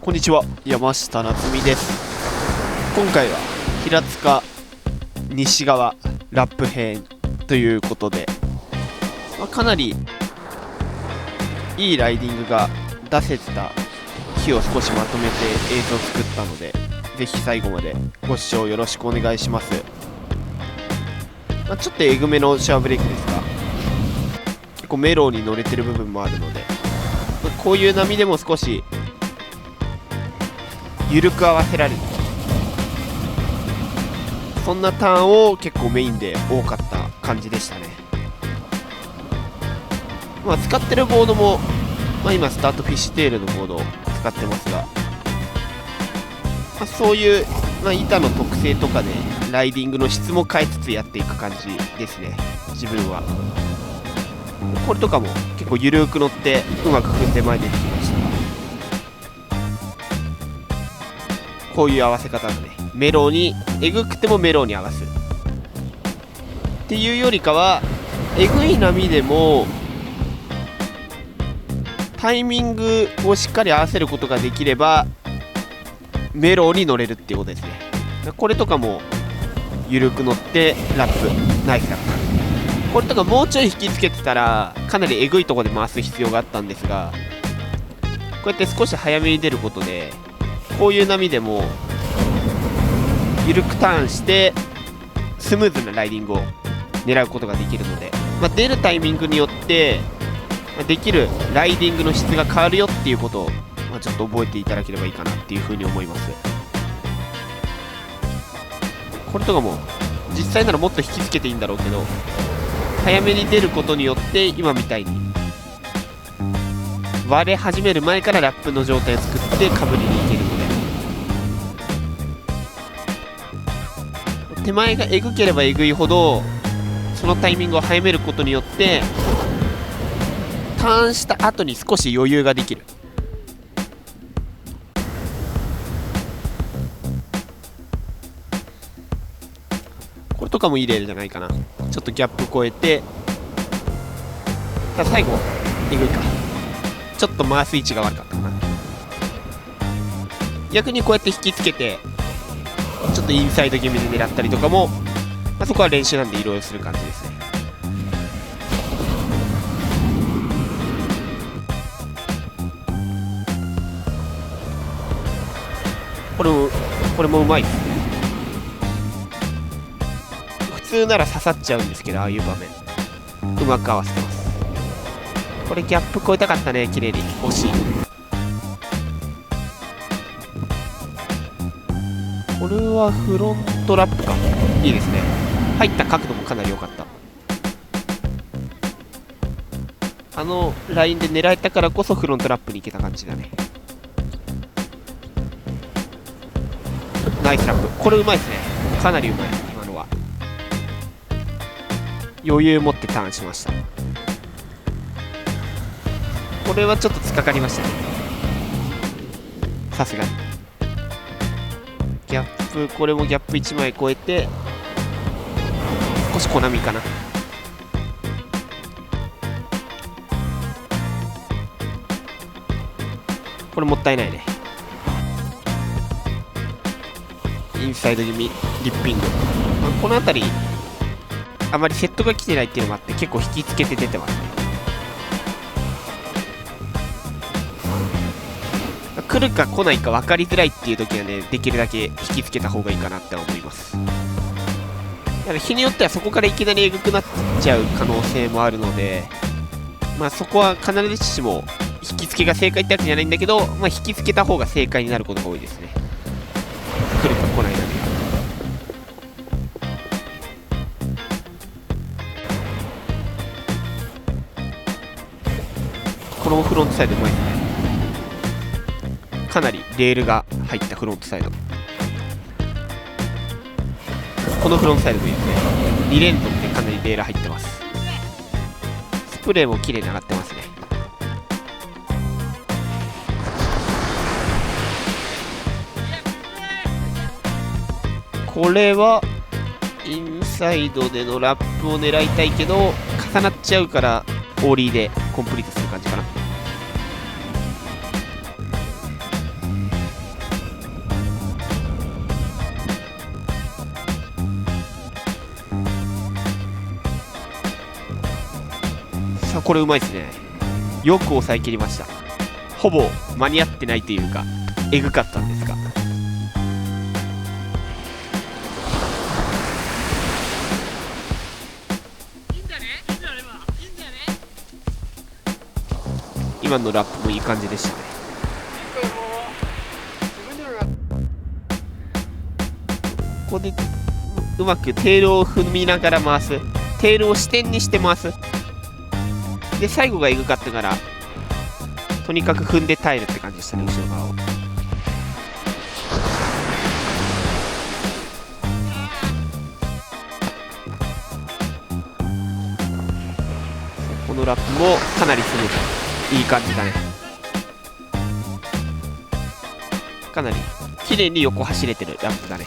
こんにちは、山下夏実です。今回は平塚西側ラップ編ということで、かなりいいライディングが出せてた日を少しまとめて映像を作ったので、ぜひ最後までご視聴よろしくお願いします。ちょっとえぐめのシェアブレーキですが、結構メロウに乗れてる部分もあるので、こういう波でも少し緩く合わせられる、そんなターンを結構メインで多かった感じでしたね。使ってるボードも、今スタートフィッシュテールのボードを使ってますが、そういう、板の特性とかでライディングの質も変えつつやっていく感じですね、自分は。これとかも結構緩く乗ってうまく踏んで前に出てきました。こういう合わせ方だね。メロウにえぐくてもメロウに合わすっていうよりかは、えぐい波でもタイミングをしっかり合わせることができればメロウに乗れるっていうことですね。これとかも緩く乗ってラップ、ナイスラップ。これとかもうちょい引きつけてたらかなりえぐいところで回す必要があったんですが、こうやって少し早めに出ることでこういう波でも緩くターンしてスムーズなライディングを狙うことができるので、出るタイミングによってできるライディングの質が変わるよっていうことを、ちょっと覚えていただければいいかなっていうふうに思います。これとかも実際ならもっと引きつけていいんだろうけど、早めに出ることによって今みたいに割れ始める前からラップの状態を作ってかぶりにいけるので、手前がえぐければえぐいほどそのタイミングを早めることによってターンした後に少し余裕ができる。これとかもいいレールじゃないかな。ちょっとギャップ越えて、最後えぐいか、ちょっと回す位置が悪かったかな。逆にこうやって引きつけてちょっとインサイド気味で狙ったりとかも、そこは練習なんでいろいろする感じですね。これもうまいですね。普通なら刺さっちゃうんですけど、ああいう場面うまく合わせてます。これギャップ越えたかったね、綺麗に。惜しい。これはフロントラップか。いいですね。入った角度もかなり良かった。ラインで狙えたからこそフロントラップに行けた感じだね。ナイスラップ。これうまいですね。かなりうまい。今のは余裕持ってターンしました。これはちょっと突っかかりましたね、さすがに。ギャップ、これもギャップ1枚超えて少し小波かな。これもったいないね。インサイド気味リッピング、この辺りあまりセットが来てないっていうのもあって結構引きつけて出てますね。来るか来ないか分かりづらいっていう時はね、できるだけ引きつけた方がいいかなって思います。だから日によってはそこからいきなりえぐくなっちゃう可能性もあるので、そこは必ずしも引きつけが正解ってわけじゃないんだけど、引きつけた方が正解になることが多いですね。来るか来ないかで。このフロントサイドうまいですね。かなりレールが入ったフロントサイド。このフロントサイドもいいですね。2連続でかなりレール入ってます。スプレーも綺麗に上がってますね。これはインサイドでのラップを狙いたいけど重なっちゃうからオーリーでコンプリートする感じかな。これうまいですね。よく抑えきりました。ほぼ間に合ってないというかエグかったんですが、今のラップもいい感じでしたね。ここでうまくテールを踏みながら回す、テールを支点にして回す。で最後がエグかったからとにかく踏んで耐えるって感じでしたね、後ろ側を。このラップもかなりスムーズ、いい感じだね。かなり綺麗に横走れてるラップだね。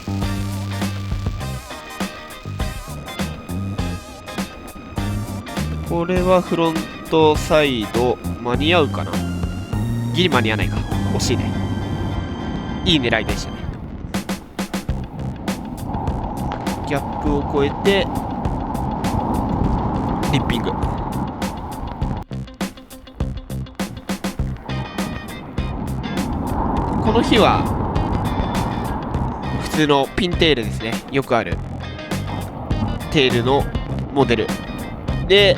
これはフロントサイド間に合うかな。ギリ間に合わないか、惜しいね。いい狙いでしたね。ギャップを越えてリッピング。この日は普通のピンテールですね、よくあるテールのモデルで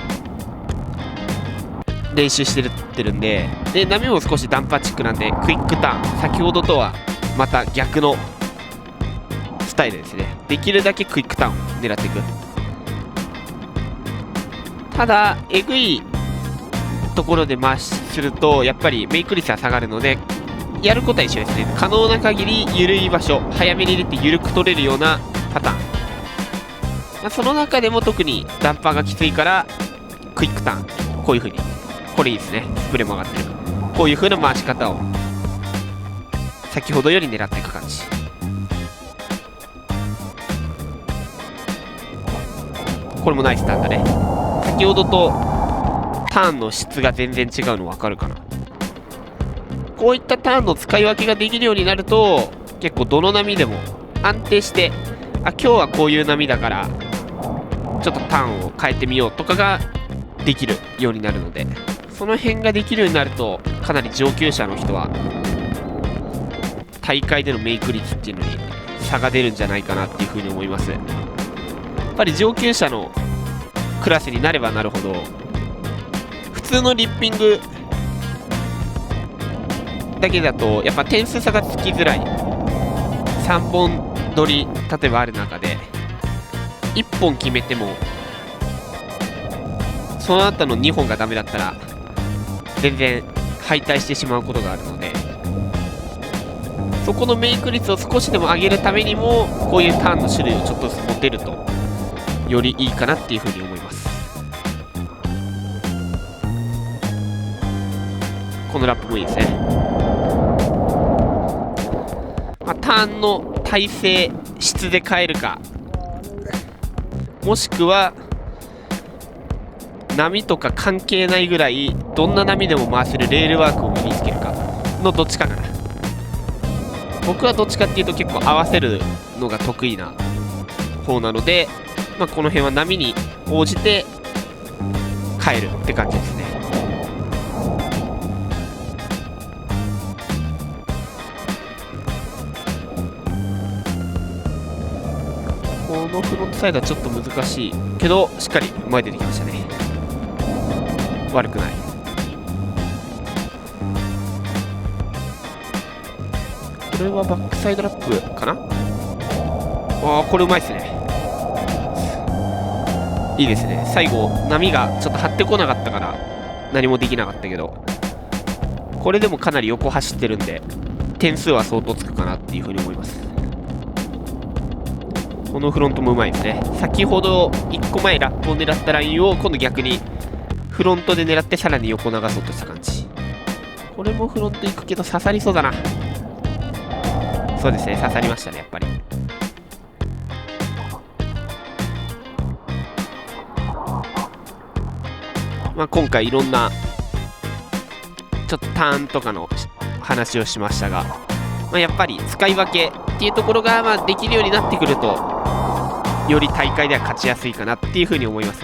練習してるんで、波も少しダンパーチックなんでクイックターン、先ほどとはまた逆のスタイルですね。できるだけクイックターンを狙っていく。ただえぐいところで回しするとやっぱりメイク率は下がるので、やることは一緒ですね。可能な限り緩い場所、早めに入れて緩く取れるようなパターン、その中でも特にダンパーがきついからクイックターン、こういう風に、これいいですね。スプレーも上がってる。こういう風な回し方を先ほどより狙っていく感じ。これもナイスターンだね。先ほどとターンの質が全然違うの分かるかな。こういったターンの使い分けができるようになると結構どの波でも安定して、今日はこういう波だからちょっとターンを変えてみようとかができるようになるので、その辺ができるようになるとかなり上級者の人は大会でのメイク率っていうのに差が出るんじゃないかなっていうふうに思います。やっぱり上級者のクラスになればなるほど普通のリッピングだけだとやっぱ点数差がつきづらい。3本取り例えばある中で1本決めてもその後の2本がダメだったら全然敗退してしまうことがあるので、そこのメイク率を少しでも上げるためにもこういうターンの種類をちょっとずつ持てるとよりいいかなっていうふうに思います。このラップもいいですね。ターンの体勢質で変えるか、もしくは波とか関係ないぐらいどんな波でも回せるレールワークを身につけるかのどっちかかな。僕はどっちかっていうと結構合わせるのが得意な方なので、この辺は波に応じて変えるって感じですね。このフロントサイドはちょっと難しいけどしっかり前出てきましたね。悪くない。これはバックサイドラップかな。これうまいですね。いいですね。最後波がちょっと張ってこなかったから何もできなかったけど、これでもかなり横走ってるんで点数は相当つくかなっていうふうに思います。このフロントもうまいですね。先ほど1個前ラップを狙ったラインを今度逆にフロントで狙ってさらに横流そうとした感じ。これもフロント行くけど刺さりそうだな。そうですね、刺さりましたねやっぱり。今回いろんなちょっとターンとかの話をしましたが、やっぱり使い分けっていうところができるようになってくるとより大会では勝ちやすいかなっていうふうに思います。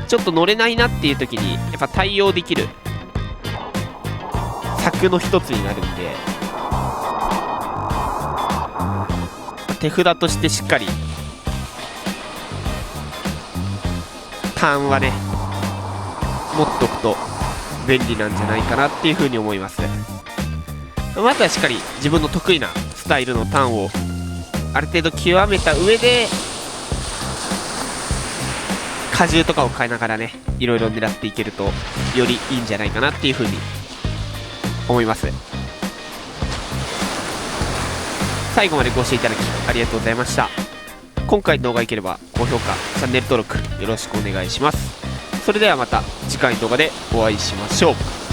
ちょっと乗れないなっていう時にやっぱ対応できる策の一つになるんで、手札としてしっかりターンはね持っとくと便利なんじゃないかなっていうふうに思います。まずはしっかり自分の得意なスタイルのターンをある程度極めた上で荷重とかを変えながらねいろいろ狙っていけるとよりいいんじゃないかなっていうふうに思います。最後までご視聴いただきありがとうございました。今回の動画が良ければ高評価チャンネル登録よろしくお願いします。それではまた次回の動画でお会いしましょう。